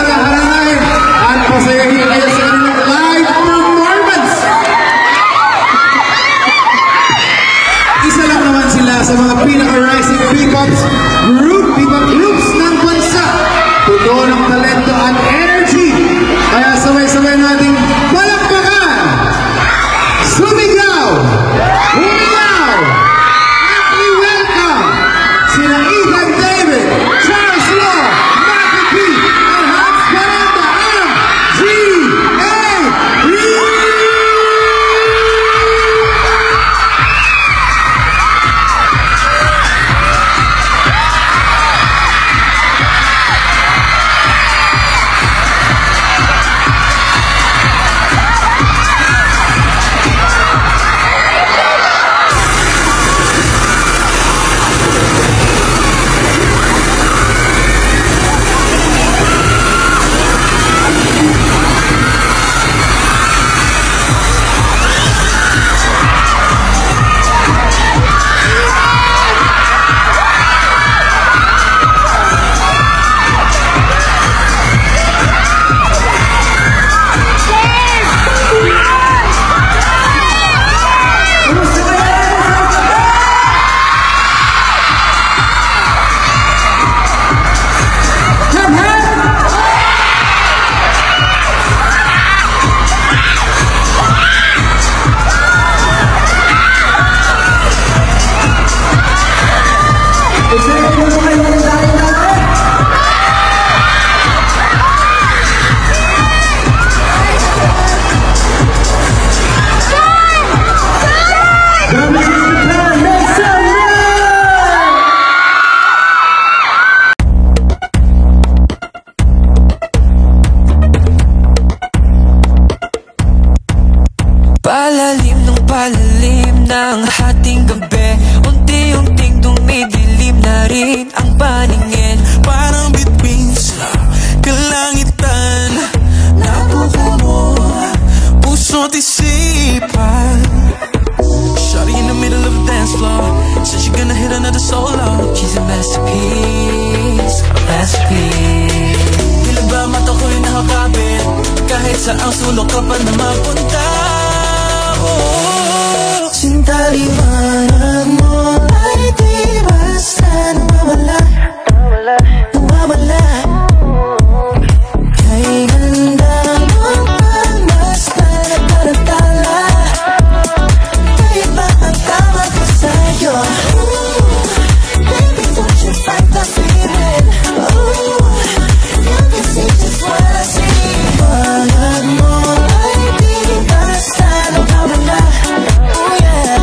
talaga haranain at pasayahin kayo sa kanilang live performance. Isa lang naman sila sa mga pinaka-rising P-pop groups ng bansa. Puno ng talento at energy. Kaya sabay-sabay nating palakpakan, sumigaw, umilaw, at i-welcome sina Ethan David, Charles Law, Marky P, and Hans Parenta ang G.A.B. Palalim ng ating gabi, unti-unting dumidilim na rin ang paningin. Parang bituin sa kalangitan, napupuno puso't isipan. Shawty in the middle of the dance floor, said she gonna hit another solo. She's a masterpiece, a masterpiece. Tila ba mata ko'y nakakabit, kahit saang sulok ka pa na mapunta. Sinta, liwanag mo ay di basta nawawala, nawawala. Kay ganda mong pagmasta na paratala, kaya ba ang tawag ko sa'yo? Baby, don't you fight the feeling? You can see just what I see. Liwanag mo ay di basta nawawala. Oh yeah.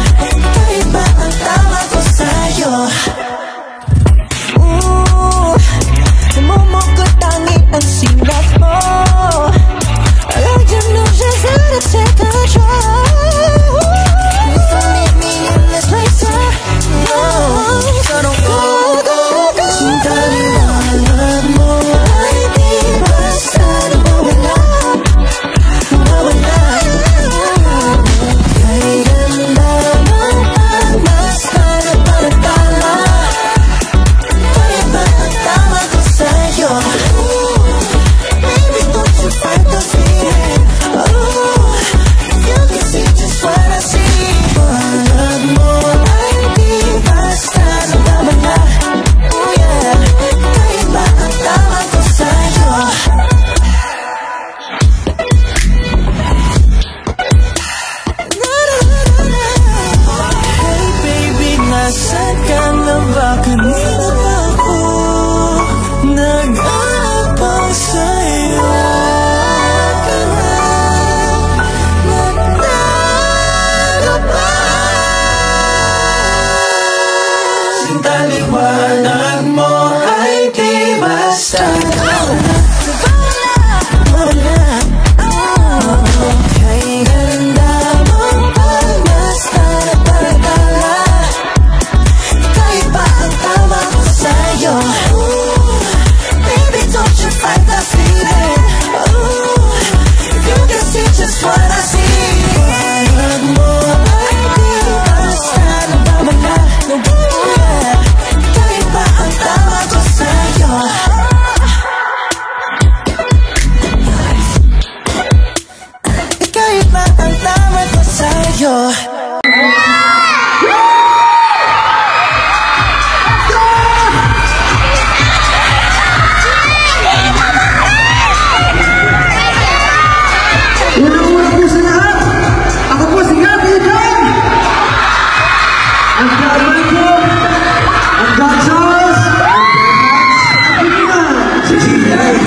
Thank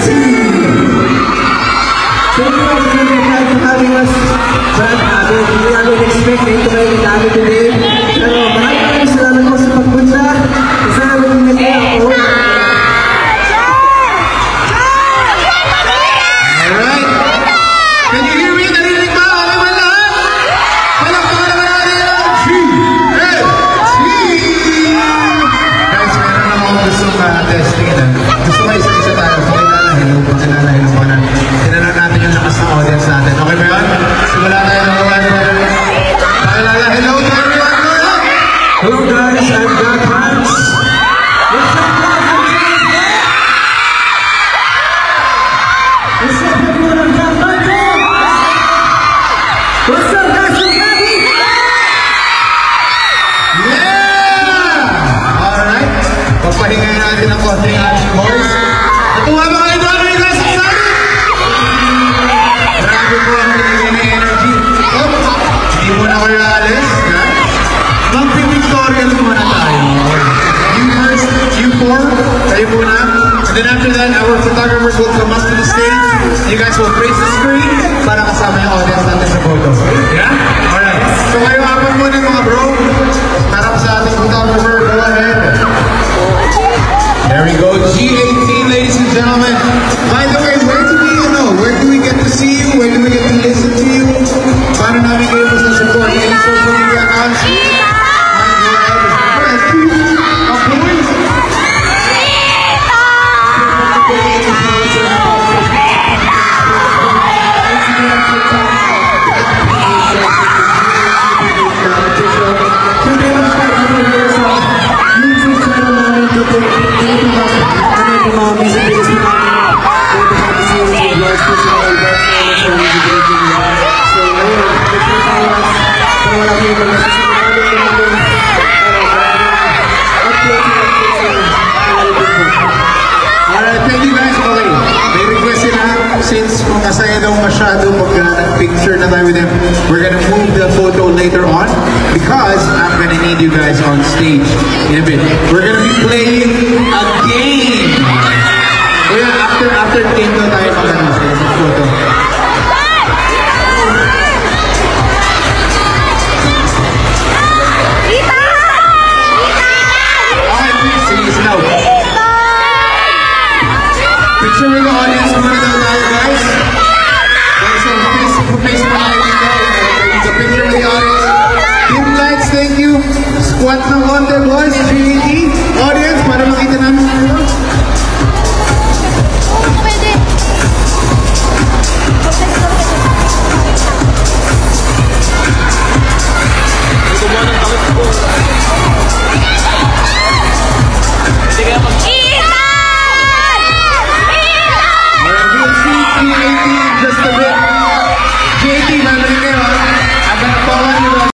you guys for having us. But we are not expecting to make it happen today. Pero maraming salamat po sa pagpunta. Kasama mo yung ako. Alright. Can you hear me? Narinig ba? Okay ba lahat? Palakpakan naman natin ang GFT! Guys, meron akong gustong testing na. Gusto ko isa-isa tayo. Pakilala, hello pa na. Tinanong natin yung lakas ng audience natin. Okay ba yun? Simula tayo ng kawan. Pakilala, hello to everyone. Hello guys, I'm Jack Hans. What's up everyone, I'm Jack Michael. What's up guys, I'm Gabby. Yeah! Alright. Papahingayin natin ang konting ating boys. Natuwa ba kayo doon? Are you guys excited? Grabe po ang binigay na energy. Hindi mo na kayo alis, guys. Mag-pictorial muna tayo. You first, you four, kayo muna. And then after that, our photographers will come up to the stage. You guys will face the screen para kasama yung audience natin sa photo. Yeah? Alright. So kayo apat muna mga bro. Harap sa ating photographer. Go ahead. There we go. G18, ladies and gentlemen. By the way, where do we get to see you? Where do we get to listen to you? Paano namin kayo po sa support? Any social media accounts? Since kung masaya daw masyado pag nag-picture na tayo with them, we're gonna move the photo later on because I'm gonna need you guys on stage in a bit. We're gonna be playing a game. Kaya after game na tayo mag-photo. Okay, please, sige, slow. Picture with the audience muna daw tayo, guys. So, face mo tayo dito. It's a picture with the audience. Team lights, thank you. Squat ng konti, boys.